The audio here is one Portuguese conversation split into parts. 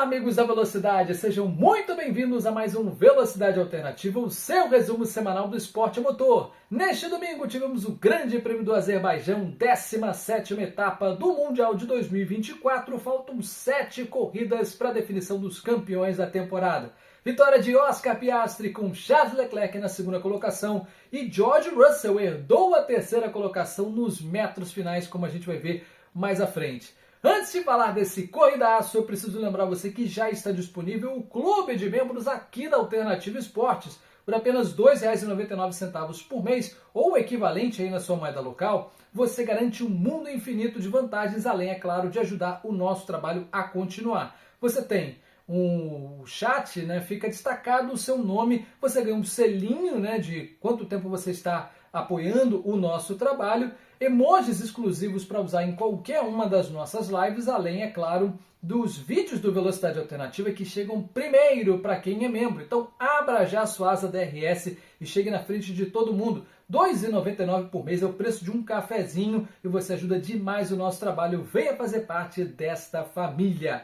Olá, amigos da Velocidade, sejam muito bem-vindos a mais um Velocidade Alternativa, o seu resumo semanal do esporte a motor. Neste domingo tivemos o Grande Prêmio do Azerbaijão, 17ª etapa do Mundial de 2024. Faltam 7 corridas para a definição dos campeões da temporada. Vitória de Oscar Piastri com Charles Leclerc na segunda colocação e George Russell herdou a terceira colocação nos metros finais, como a gente vai ver mais à frente. Antes de falar desse corridaço, eu preciso lembrar você que já está disponível o clube de membros aqui da Alternativa Esportes. Por apenas R$ 2,99 por mês, ou o equivalente aí na sua moeda local, você garante um mundo infinito de vantagens, além, é claro, de ajudar o nosso trabalho a continuar. Você tem um chat, fica destacado o seu nome, você ganha um selinho, de quanto tempo você está apoiando o nosso trabalho, emojis exclusivos para usar em qualquer uma das nossas lives, além, é claro, dos vídeos do Velocidade Alternativa que chegam primeiro para quem é membro. Então, abra já a sua asa DRS e chegue na frente de todo mundo. R$ 2,99 por mês é o preço de um cafezinho e você ajuda demais o nosso trabalho. Venha fazer parte desta família.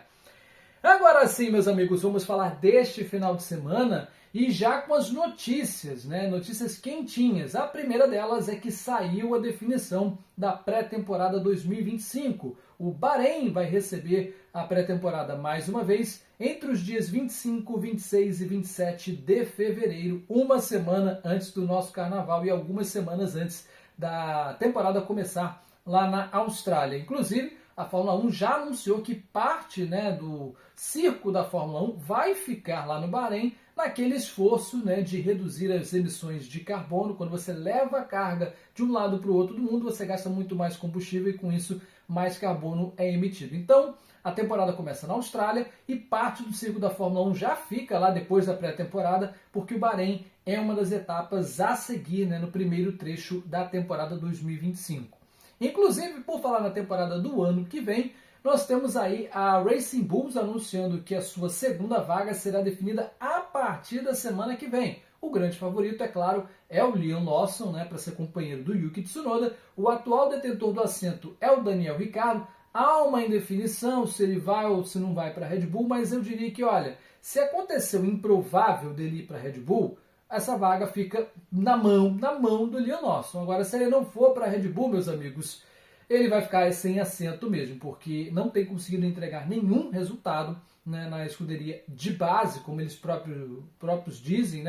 Agora sim, meus amigos, vamos falar deste final de semana e já com as notícias, notícias quentinhas. A primeira delas é que saiu a definição da pré-temporada 2025. O Bahrein vai receber a pré-temporada mais uma vez entre os dias 25, 26 e 27 de fevereiro, uma semana antes do nosso carnaval e algumas semanas antes da temporada começar lá na Austrália. Inclusive, a Fórmula 1 já anunciou que parte do circo da Fórmula 1 vai ficar lá no Bahrein, naquele esforço de reduzir as emissões de carbono. Quando você leva a carga de um lado para o outro do mundo, você gasta muito mais combustível e com isso mais carbono é emitido. Então, a temporada começa na Austrália e parte do circo da Fórmula 1 já fica lá depois da pré-temporada, porque o Bahrein é uma das etapas a seguir no primeiro trecho da temporada 2025. Inclusive, por falar na temporada do ano que vem, nós temos aí a Racing Bulls anunciando que a sua segunda vaga será definida a partir da semana que vem. O grande favorito, é claro, é o Liam Lawson, para ser companheiro do Yuki Tsunoda. O atual detentor do assento é o Daniel Ricciardo. Há uma indefinição se ele vai ou se não vai para a Red Bull, mas eu diria que, olha, se acontecer o improvável dele ir para a Red Bull, essa vaga fica na mão do Liam Lawson. Agora, se ele não for para a Red Bull, meus amigos, ele vai ficar sem assento mesmo, porque não tem conseguido entregar nenhum resultado na escuderia de base, como eles próprios dizem,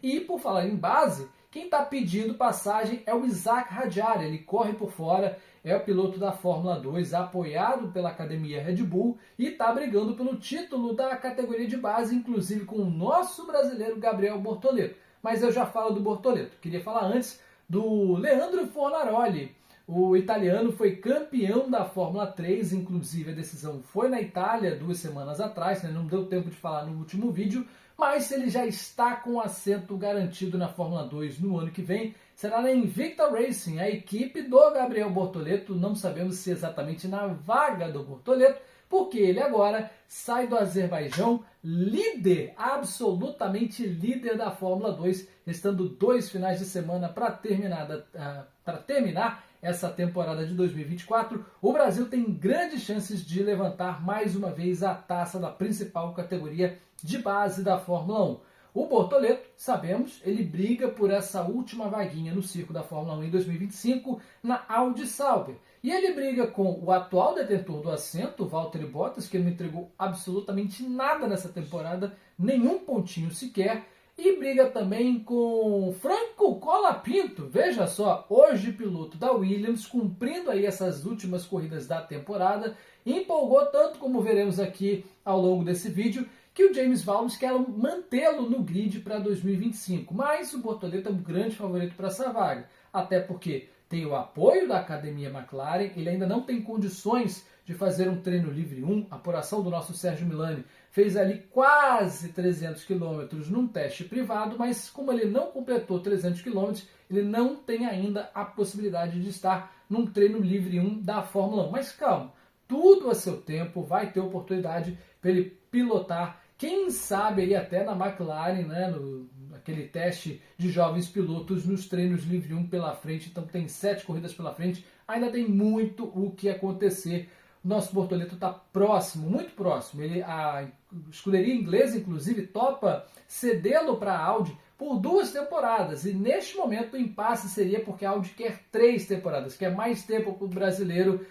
E por falar em base, quem está pedindo passagem é o Isaac Hadjar. Ele corre por fora, é o piloto da Fórmula 2, apoiado pela Academia Red Bull e está brigando pelo título da categoria de base, inclusive com o nosso brasileiro Gabriel Bortoleto. Mas eu já falo do Bortoleto. Queria falar antes do Leandro Fornaroli. O italiano foi campeão da Fórmula 3, inclusive a decisão foi na Itália 2 semanas atrás, não deu tempo de falar no último vídeo, mas ele já está com assento garantido na Fórmula 2 no ano que vem. Será na Invicta Racing, a equipe do Gabriel Bortoleto, não sabemos se exatamente na vaga do Bortoleto, porque ele agora sai do Azerbaijão líder, absolutamente líder da Fórmula 2, restando 2 finais de semana para terminar essa temporada de 2024. O Brasil tem grandes chances de levantar mais uma vez a taça da principal categoria de base da Fórmula 1. O Bortoleto, sabemos, ele briga por essa última vaguinha no circo da Fórmula 1 em 2025 na Audi Sauber. E ele briga com o atual detentor do assento, Valtteri Bottas, que não entregou absolutamente nada nessa temporada, nenhum pontinho sequer. E briga também com Franco Colapinto, veja só, hoje piloto da Williams, cumprindo aí essas últimas corridas da temporada, empolgou tanto, como veremos aqui ao longo desse vídeo, que o James Vowles quer mantê-lo no grid para 2025. Mas o Bortoleto é um grande favorito para essa vaga, até porque tem o apoio da Academia McLaren, ele ainda não tem condições de fazer um treino livre 1, a apuração do nosso Sérgio Milani fez ali quase 300 km num teste privado, mas como ele não completou 300 km, ele não tem ainda a possibilidade de estar num treino livre 1 da Fórmula 1. Mas calma, tudo a seu tempo, vai ter oportunidade para ele pilotar, quem sabe aí até na McLaren, aquele teste de jovens pilotos nos treinos livre 1 pela frente. Então tem 7 corridas pela frente, ainda tem muito o que acontecer. nosso Bortoleto está próximo, muito próximo. A escuderia inglesa, inclusive, topa cedê-lo para a Audi por 2 temporadas. E neste momento o impasse seria porque a Audi quer 3 temporadas, quer mais tempo para o brasileiro.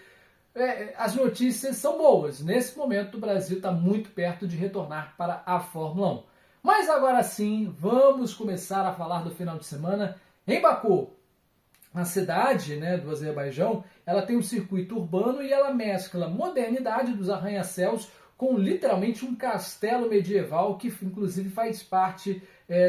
As notícias são boas. Nesse momento o Brasil está muito perto de retornar para a Fórmula 1. Mas agora sim, vamos começar a falar do final de semana em Baku. A cidade, né, do Azerbaijão, ela tem um circuito urbano e ela mescla modernidade dos arranha-céus com literalmente um castelo medieval que inclusive faz parte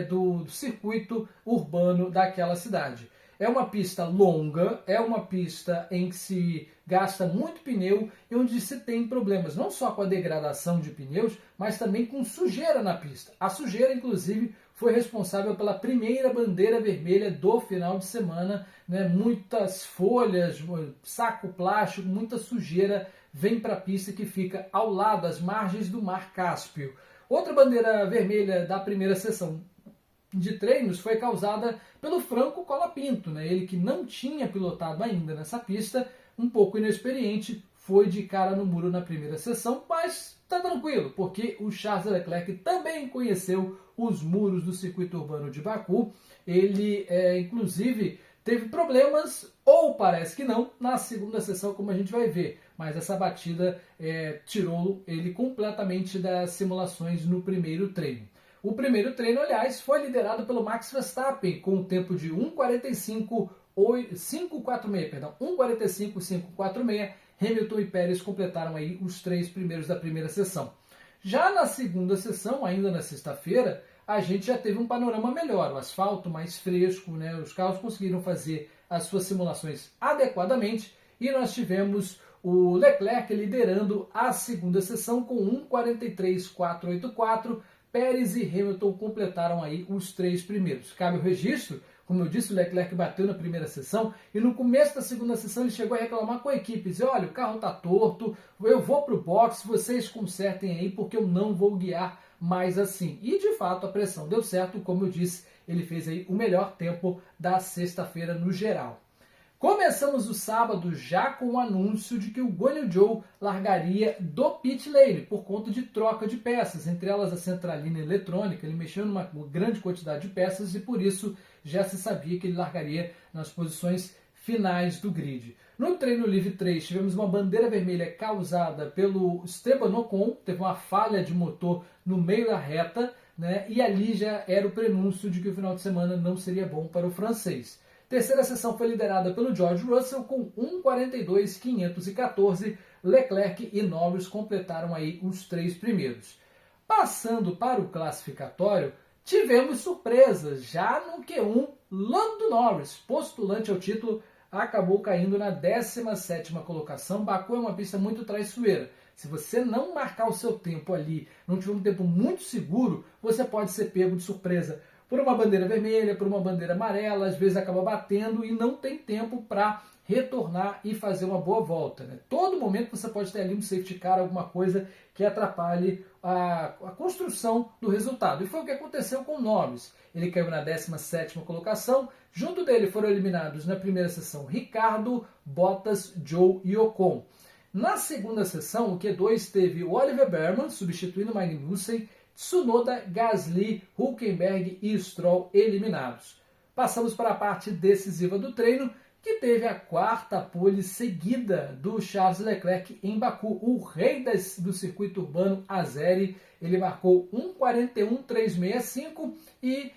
do circuito urbano daquela cidade. É uma pista longa, é uma pista em que se gasta muito pneu e onde se tem problemas não só com a degradação de pneus, mas também com sujeira na pista. A sujeira, inclusive, foi responsável pela primeira bandeira vermelha do final de semana, né? Muitas folhas, saco plástico, muita sujeira vem para a pista que fica ao lado, às margens do Mar Cáspio. Outra bandeira vermelha da primeira sessão de treinos foi causada pelo Franco Colapinto, né? Ele que não tinha pilotado ainda nessa pista, um pouco inexperiente, foi de cara no muro na primeira sessão, mas está tranquilo, porque o Charles Leclerc também conheceu os muros do circuito urbano de Baku. Ele, inclusive, teve problemas, ou parece que não, na segunda sessão, como a gente vai ver. Mas essa batida tirou ele completamente das simulações no primeiro treino. O primeiro treino, aliás, foi liderado pelo Max Verstappen, com um tempo de 1:45.546. Hamilton e Pérez completaram aí os 3 primeiros da primeira sessão. Já na segunda sessão, ainda na sexta-feira, a gente já teve um panorama melhor, o asfalto mais fresco, né? Os carros conseguiram fazer as suas simulações adequadamente e nós tivemos o Leclerc liderando a segunda sessão com 1:43.484. Pérez e Hamilton completaram aí os 3 primeiros. Cabe o registro, como eu disse, o Leclerc bateu na primeira sessão e no começo da segunda sessão ele chegou a reclamar com a equipe, dizer, olha, o carro está torto, eu vou para o box, vocês consertem aí porque eu não vou guiar mais assim. E de fato a pressão deu certo, como eu disse, ele fez aí o melhor tempo da sexta-feira no geral. Começamos o sábado já com o anúncio de que o Guan Yu Zhou largaria do pit lane por conta de troca de peças, entre elas a centralina eletrônica. Ele mexeu numa grande quantidade de peças e por isso já se sabia que ele largaria nas posições finais do grid. No treino livre 3 tivemos uma bandeira vermelha causada pelo Esteban Ocon, teve uma falha de motor no meio da reta, né? E ali já era o prenúncio de que o final de semana não seria bom para o francês. Terceira sessão foi liderada pelo George Russell com 1:42.514. Leclerc e Norris completaram aí os 3 primeiros. Passando para o classificatório, tivemos surpresas. Já no Q1, Lando Norris, postulante ao título, acabou caindo na 17ª colocação. Baku é uma pista muito traiçoeira. Se você não marcar o seu tempo ali, não tiver um tempo muito seguro, você pode ser pego de surpresa por uma bandeira vermelha, por uma bandeira amarela, às vezes acaba batendo e não tem tempo para retornar e fazer uma boa volta, né? Todo momento você pode ter ali um safety car, alguma coisa que atrapalhe a construção do resultado. E foi o que aconteceu com o Norris. Ele caiu na 17ª colocação. Junto dele foram eliminados na primeira sessão Ricardo, Bottas, Zhou e Ocon. Na segunda sessão, o Q2 teve o Oliver Behrman substituindo Magnussen, Tsunoda, Gasly, Hülkenberg e Stroll eliminados. Passamos para a parte decisiva do treino, que teve a 4ª pole seguida do Charles Leclerc em Baku, o rei do circuito urbano Azeri. Ele marcou 1:41.365 e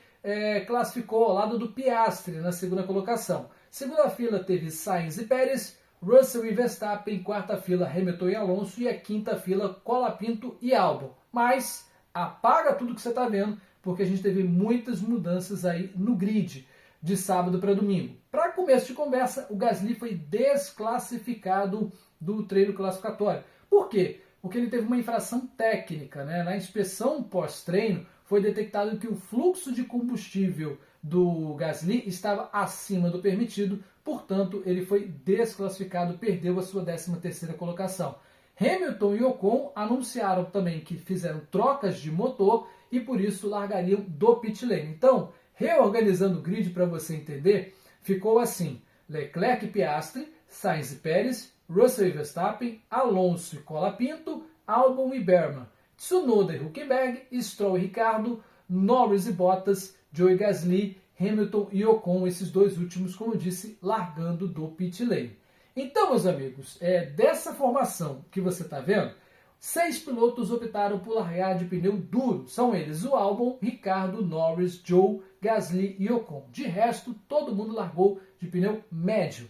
classificou ao lado do Piastri na segunda colocação. Segunda fila teve Sainz e Pérez, Russell e Verstappen, quarta fila Hamilton e Alonso e a quinta fila Colapinto e Albon. Mas apaga tudo que você está vendo, porque a gente teve muitas mudanças aí no grid de sábado para domingo. Para começo de conversa, o Gasly foi desclassificado do treino classificatório. Por quê? Porque ele teve uma infração técnica, né? Na inspeção pós-treino foi detectado que o fluxo de combustível do Gasly estava acima do permitido, portanto ele foi desclassificado, perdeu a sua 13ª colocação. Hamilton e Ocon anunciaram também que fizeram trocas de motor e por isso largariam do pit lane. Então, reorganizando o grid para você entender, ficou assim: Leclerc e Piastri, Sainz e Pérez, Russell e Verstappen, Alonso e Colapinto, Albon e Berman, Tsunoda e Hülkenberg, Stroll e Ricardo, Norris e Bottas, Zhou e Gasly, Hamilton e Ocon, esses dois últimos, como eu disse, largando do pit lane. Então, meus amigos, dessa formação que você está vendo, 6 pilotos optaram por largar de pneu duro. São eles o Albon, Ricardo, Norris, Zhou, Gasly e Ocon. De resto, todo mundo largou de pneu médio.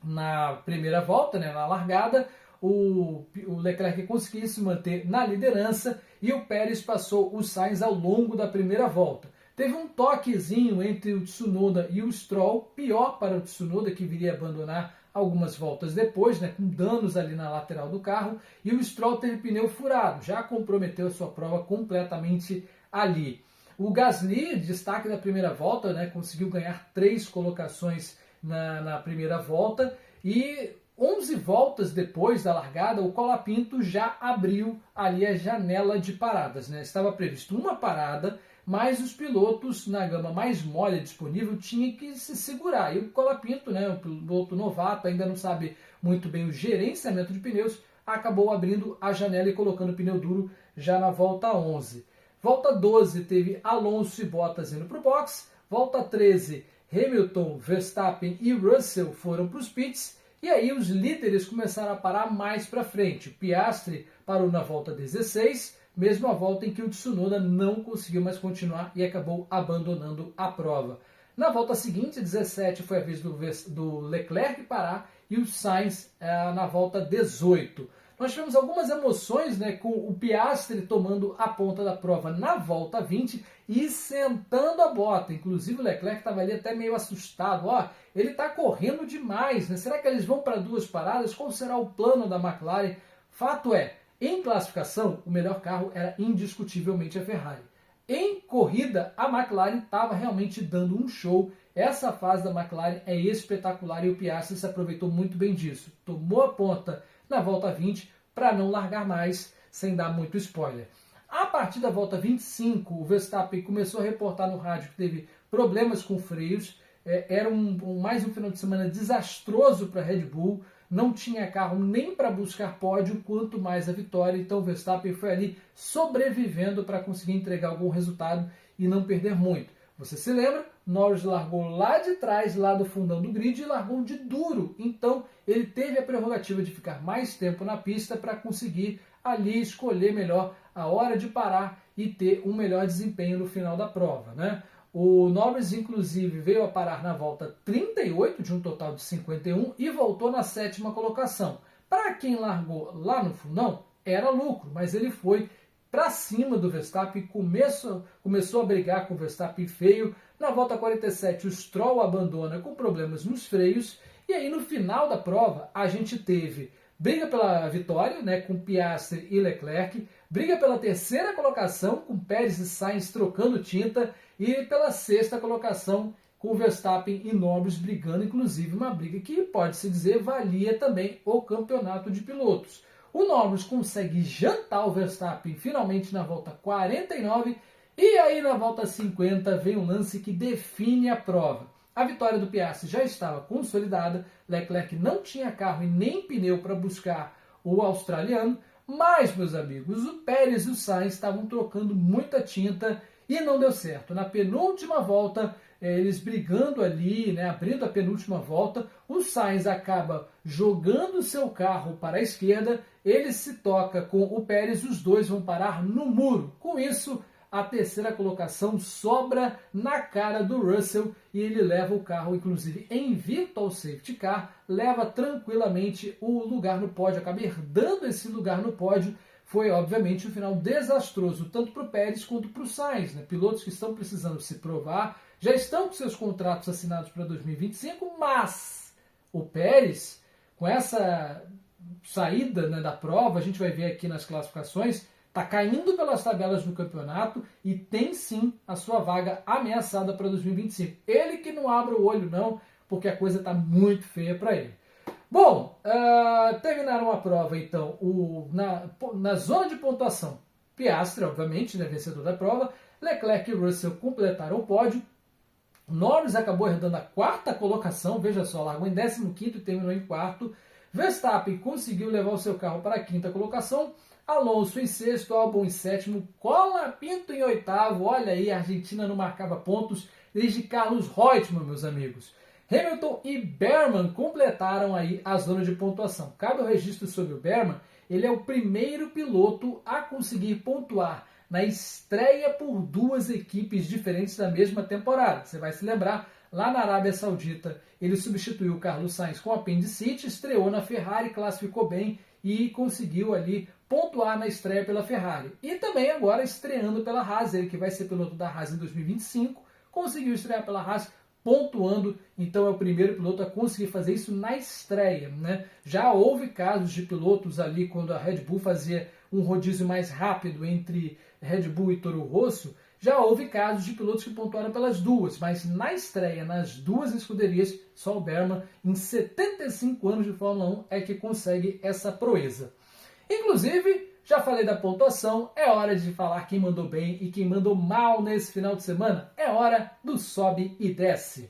Na primeira volta, na largada, o Leclerc conseguiu se manter na liderança e o Pérez passou o Sainz ao longo da primeira volta. Teve um toquezinho entre o Tsunoda e o Stroll, pior para o Tsunoda, que viria abandonar algumas voltas depois, com danos ali na lateral do carro, e o Stroll teve pneu furado, já comprometeu a sua prova completamente ali. O Gasly, destaque da primeira volta, conseguiu ganhar 3 colocações na primeira volta, e 11 voltas depois da largada, o Colapinto já abriu ali a janela de paradas. Estava previsto uma parada, mas os pilotos na gama mais mole disponível tinham que se segurar. E o Colapinto, um piloto novato, ainda não sabe muito bem o gerenciamento de pneus, acabou abrindo a janela e colocando o pneu duro já na volta 11. Volta 12 teve Alonso e Bottas indo para o box. Volta 13, Hamilton, Verstappen e Russell foram para os pits. E aí os líderes começaram a parar mais para frente. O Piastri parou na volta 16, mesmo a volta em que o Tsunoda não conseguiu mais continuar e acabou abandonando a prova. Na volta seguinte, 17, foi a vez do Leclerc parar e o Sainz na volta 18. Nós tivemos algumas emoções com o Piastri tomando a ponta da prova na volta 20 e sentando a bota. Inclusive o Leclerc estava ali até meio assustado. Ele está correndo demais. Será que eles vão para 2 paradas? Qual será o plano da McLaren? Fato é, em classificação, o melhor carro era indiscutivelmente a Ferrari. Em corrida, a McLaren estava realmente dando um show. Essa fase da McLaren é espetacular e o Piastri se aproveitou muito bem disso. Tomou a ponta na volta 20 para não largar mais, sem dar muito spoiler. A partir da volta 25, o Verstappen começou a reportar no rádio que teve problemas com freios. Era mais um final de semana desastroso para a Red Bull. Não tinha carro nem para buscar pódio, quanto mais a vitória. Então o Verstappen foi ali sobrevivendo para conseguir entregar algum resultado e não perder muito. Você se lembra? Norris largou lá de trás, lá do fundão do grid, e largou de duro. Então ele teve a prerrogativa de ficar mais tempo na pista para conseguir ali escolher melhor a hora de parar e ter um melhor desempenho no final da prova. O Norris, inclusive, veio a parar na volta 38, de um total de 51, e voltou na 7ª colocação. Para quem largou lá no fundão, era lucro, mas ele foi para cima do Verstappen, começou a brigar com o Verstappen feio. Na volta 47, o Stroll abandona com problemas nos freios, e aí no final da prova a gente teve briga pela vitória, com Piastri e Leclerc, briga pela 3ª colocação, com Pérez e Sainz trocando tinta, e pela 6ª colocação, com Verstappen e Norris brigando, inclusive uma briga que, pode-se dizer, valia também o campeonato de pilotos. O Norris consegue jantar o Verstappen finalmente na volta 49, e aí na volta 50 vem um lance que define a prova. A vitória do Piastri já estava consolidada, Leclerc não tinha carro e nem pneu para buscar o australiano, mas, meus amigos, o Pérez e o Sainz estavam trocando muita tinta e não deu certo. Na penúltima volta, eles brigando ali, abrindo a penúltima volta, o Sainz acaba jogando seu carro para a esquerda, ele se toca com o Pérez, os dois vão parar no muro. Com isso, a 3ª colocação sobra na cara do Russell e ele leva o carro, inclusive, em virtual safety car, leva tranquilamente o lugar no pódio, acaba herdando esse lugar no pódio. Foi, obviamente, um final desastroso, tanto para o Pérez quanto para o Sainz. Pilotos que estão precisando se provar, já estão com seus contratos assinados para 2025, mas o Pérez, com essa saída da prova, a gente vai ver aqui nas classificações, está caindo pelas tabelas do campeonato e tem sim a sua vaga ameaçada para 2025. Ele que não abre o olho não, porque a coisa está muito feia para ele. Bom, terminaram a prova então na zona de pontuação. Piastri, obviamente, vencedor da prova. Leclerc e Russell completaram o pódio. Norris acabou herdando a 4ª colocação, veja só, largou em 15º e terminou em 4º. Verstappen conseguiu levar o seu carro para a quinta colocação, Alonso em sexto, Albon em sétimo, Colapinto em oitavo. Olha aí, a Argentina não marcava pontos desde Carlos Reutemann, meus amigos. Hamilton e Berman completaram aí a zona de pontuação. Cabe o registro sobre o Berman, ele é o primeiro piloto a conseguir pontuar na estreia por duas equipes diferentes da mesma temporada. Você vai se lembrar, lá na Arábia Saudita, ele substituiu o Carlos Sainz com apendicite, estreou na Ferrari, classificou bem e conseguiu ali pontuar na estreia pela Ferrari. E também agora estreando pela Haas, ele que vai ser piloto da Haas em 2025, conseguiu estrear pela Haas pontuando, então é o primeiro piloto a conseguir fazer isso na estreia, né? Já houve casos de pilotos ali quando a Red Bull fazia um rodízio mais rápido entre Red Bull e Toro Rosso, já houve casos de pilotos que pontuaram pelas duas, mas na estreia, nas duas escuderias, só o Berman, em 75 anos de Fórmula 1, é que consegue essa proeza. Inclusive, já falei da pontuação, é hora de falar quem mandou bem e quem mandou mal nesse final de semana. É hora do sobe e desce.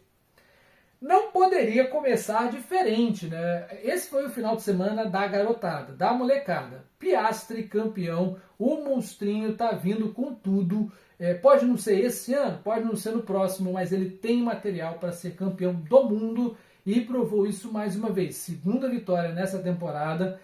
Não poderia começar diferente, né? Esse foi o final de semana da garotada, da molecada. Piastri campeão, o monstrinho tá vindo com tudo. Pode não ser esse ano, pode não ser no próximo, mas ele tem material para ser campeão do mundo e provou isso mais uma vez. Segunda vitória nessa temporada.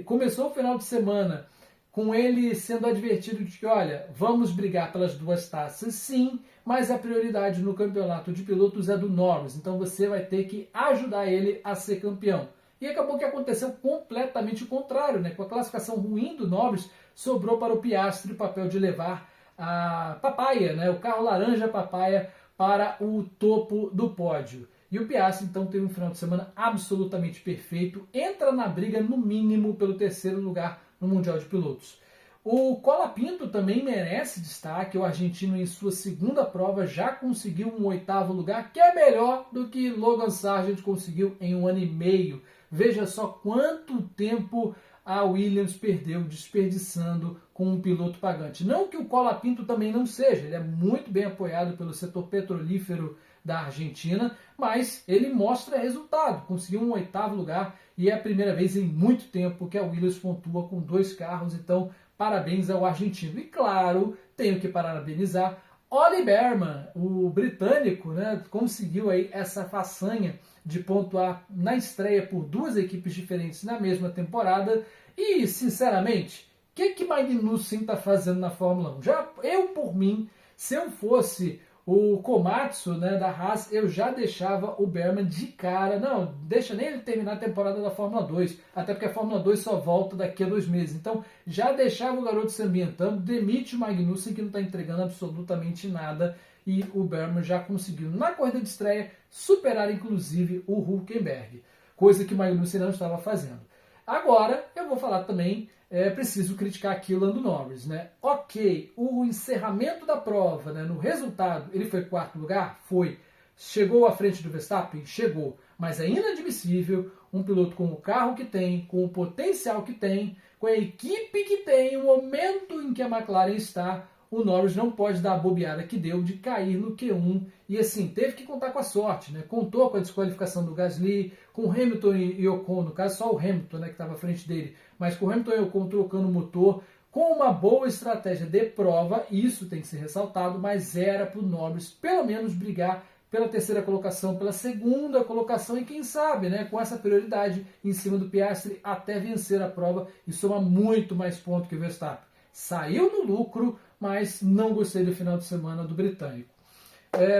Começou o final de semana com ele sendo advertido de que, olha, vamos brigar pelas duas taças sim, mas a prioridade no campeonato de pilotos é do Norris, então você vai ter que ajudar ele a ser campeão. E acabou que aconteceu completamente o contrário, né? Com a classificação ruim do Norris, sobrou para o Piastri o papel de levar a papaya, né? O carro laranja papaya para o topo do pódio. E o Piastri, então, teve um final de semana absolutamente perfeito, entra na briga, no mínimo, pelo terceiro lugar no Mundial de Pilotos. O Colapinto também merece destaque, o argentino em sua segunda prova já conseguiu um oitavo lugar, que é melhor do que Logan Sargent conseguiu em 1 ano e meio. Veja só quanto tempo a Williams perdeu desperdiçando com um piloto pagante. Não que o Colapinto também não seja, ele é muito bem apoiado pelo setor petrolífero da Argentina, mas ele mostra resultado, conseguiu um oitavo lugar e é a primeira vez em muito tempo que a Williams pontua com 2 carros, então parabéns ao argentino. E claro, tenho que parabenizar Ollie Berman, o britânico, né, conseguiu aí essa façanha de pontuar na estreia por 2 equipes diferentes na mesma temporada e, sinceramente, o que Magnussen está fazendo na Fórmula 1? Eu, por mim, se eu fosse o Komatsu, né, da Haas, eu já deixava o Berman de cara. Não, deixa nem ele terminar a temporada da Fórmula 2, até porque a Fórmula 2 só volta daqui a 2 meses. Então, já deixava o garoto se ambientando, demite o Magnussen, que não está entregando absolutamente nada, e o Berman já conseguiu, na corrida de estreia, superar inclusive o Hülkenberg, coisa que o Magnussen não estava fazendo. Agora, eu vou falar também, preciso criticar aqui o Lando Norris, né? Ok, o encerramento da prova, né, no resultado, ele foi 4º lugar? Foi. Chegou à frente do Verstappen? Chegou. Mas é inadmissível um piloto com o carro que tem, com o potencial que tem, com a equipe que tem, o momento em que a McLaren está, o Norris não pode dar a bobeada que deu de cair no Q1. E assim, teve que contar com a sorte, né? Contou com a desqualificação do Gasly, com o Hamilton e Ocon, no caso só o Hamilton, né, que estava à frente dele, mas com o Hamilton e Ocon trocando o motor, com uma boa estratégia de prova, isso tem que ser ressaltado, mas era para o Norris pelo menos brigar pela 3ª colocação, pela 2ª colocação e quem sabe, né, com essa prioridade em cima do Piastri até vencer a prova e somar muito mais pontos que o Verstappen. Saiu no lucro, mas não gostei do final de semana do britânico.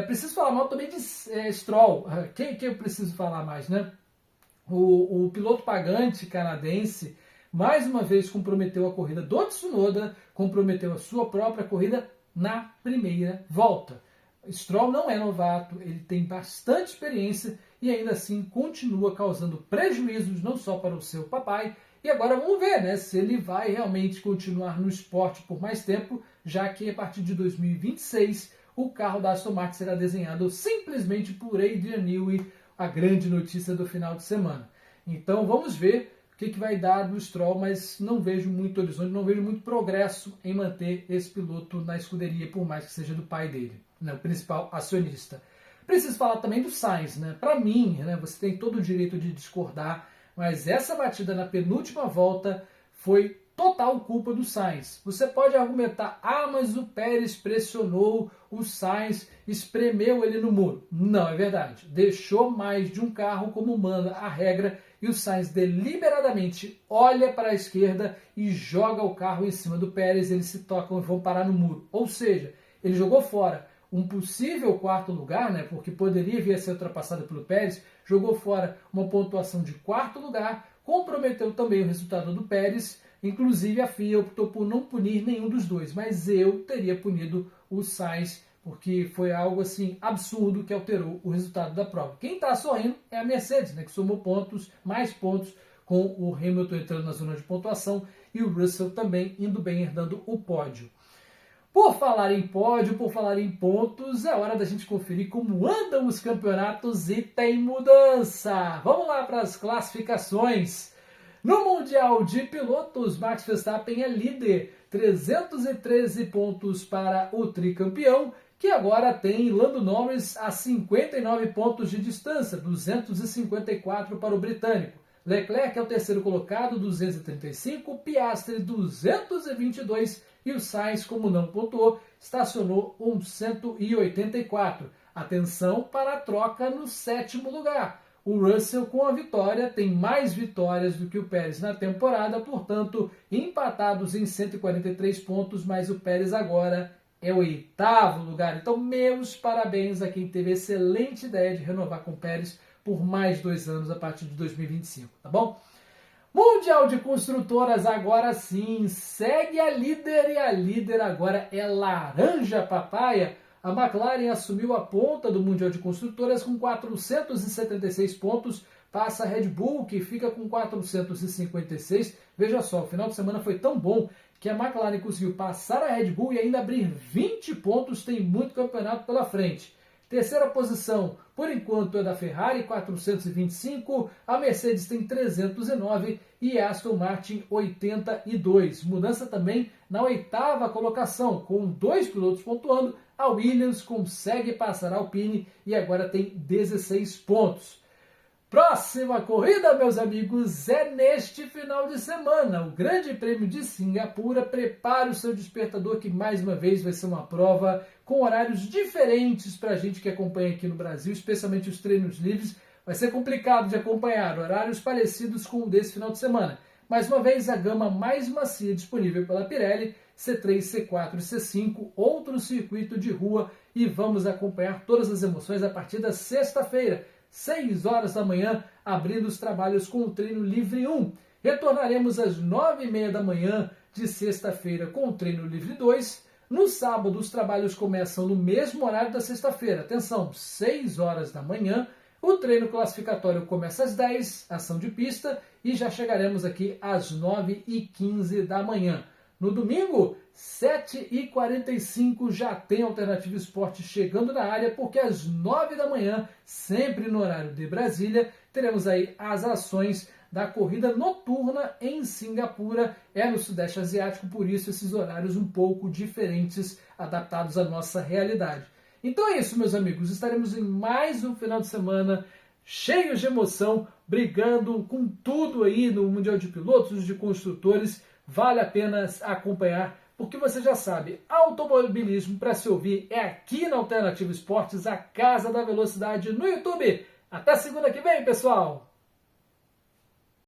Preciso falar mal também de Stroll. Quem eu preciso falar mais, né? O piloto pagante canadense mais uma vez comprometeu a corrida do Tsunoda, comprometeu a sua própria corrida na primeira volta. Stroll não é novato, ele tem bastante experiência e ainda assim continua causando prejuízos não só para o seu papai. E agora vamos ver, né, se ele vai realmente continuar no esporte por mais tempo, já que a partir de 2026 o carro da Aston Martin será desenhado simplesmente por Adrian Newey, a grande notícia do final de semana. Então vamos ver o que vai dar do Stroll, mas não vejo muito horizonte, não vejo muito progresso em manter esse piloto na escuderia, por mais que seja do pai dele, né, o principal acionista. Preciso falar também do Sainz, né? Para mim, né, você tem todo o direito de discordar, mas essa batida na penúltima volta foi total culpa do Sainz. Você pode argumentar, mas o Pérez pressionou o Sainz, espremeu ele no muro. Não é verdade. Deixou mais de um carro como manda a regra e o Sainz deliberadamente olha para a esquerda e joga o carro em cima do Pérez, eles se tocam e vão parar no muro. Ou seja, ele jogou fora um possível quarto lugar, né, porque poderia vir a ser ultrapassado pelo Pérez, jogou fora uma pontuação de quarto lugar, comprometeu também o resultado do Pérez. Inclusive a FIA optou por não punir nenhum dos dois, mas eu teria punido o Sainz, porque foi algo assim absurdo que alterou o resultado da prova. Quem está sorrindo é a Mercedes, né, que somou pontos, mais pontos, com o Hamilton entrando na zona de pontuação e o Russell também indo bem, herdando o pódio. Por falar em pódio, por falar em pontos, é hora da gente conferir como andam os campeonatos e tem mudança. Vamos lá para as classificações. No Mundial de Pilotos, Max Verstappen é líder, 313 pontos para o tricampeão, que agora tem Lando Norris a 59 pontos de distância, 254 para o britânico. Leclerc é o terceiro colocado, 235, Piastri 222 e o Sainz, como não pontuou, estacionou 184. Atenção para a troca no sétimo lugar. O Russell, com a vitória, tem mais vitórias do que o Pérez na temporada, portanto, empatados em 143 pontos, mas o Pérez agora é o oitavo lugar. Então, meus parabéns a quem teve a excelente ideia de renovar com o Pérez por mais 2 anos a partir de 2025, tá bom? Mundial de Construtoras agora sim, segue a líder e a líder agora é laranja papaya. A McLaren assumiu a ponta do Mundial de Construtoras com 476 pontos, passa a Red Bull, que fica com 456. Veja só, o final de semana foi tão bom que a McLaren conseguiu passar a Red Bull e ainda abrir 20 pontos, tem muito campeonato pela frente. Terceira posição, por enquanto, é da Ferrari, 425, a Mercedes tem 309 e a Aston Martin 82. Mudança também na oitava colocação, com 2 pilotos pontuando, a Williams consegue passar a Alpine e agora tem 16 pontos. Próxima corrida, meus amigos, é neste final de semana. O Grande Prêmio de Singapura. Prepare o seu despertador que mais uma vez vai ser uma prova com horários diferentes para a gente que acompanha aqui no Brasil, especialmente os treinos livres. Vai ser complicado de acompanhar horários parecidos com o desse final de semana. Mais uma vez, a gama mais macia disponível pela Pirelli, C3, C4 e C5, outro circuito de rua, e vamos acompanhar todas as emoções a partir da sexta-feira, 6 horas da manhã, abrindo os trabalhos com o treino livre 1. Retornaremos às 9h30 da manhã de sexta-feira com o treino livre 2. No sábado, os trabalhos começam no mesmo horário da sexta-feira. Atenção, 6 horas da manhã. O treino classificatório começa às 10, ação de pista, e já chegaremos aqui às 9h15 da manhã. No domingo, 7h45, já tem Alternativa Esporte chegando na área, porque às 9 da manhã, sempre no horário de Brasília, teremos aí as ações da corrida noturna em Singapura. É no Sudeste Asiático, por isso esses horários um pouco diferentes, adaptados à nossa realidade. Então é isso, meus amigos. Estaremos em mais um final de semana cheio de emoção, brigando com tudo aí no Mundial de Pilotos, de Construtores. Vale a pena acompanhar, porque você já sabe, automobilismo para se ouvir é aqui na Alternativa Esportes, a Casa da Velocidade no YouTube. Até segunda que vem, pessoal!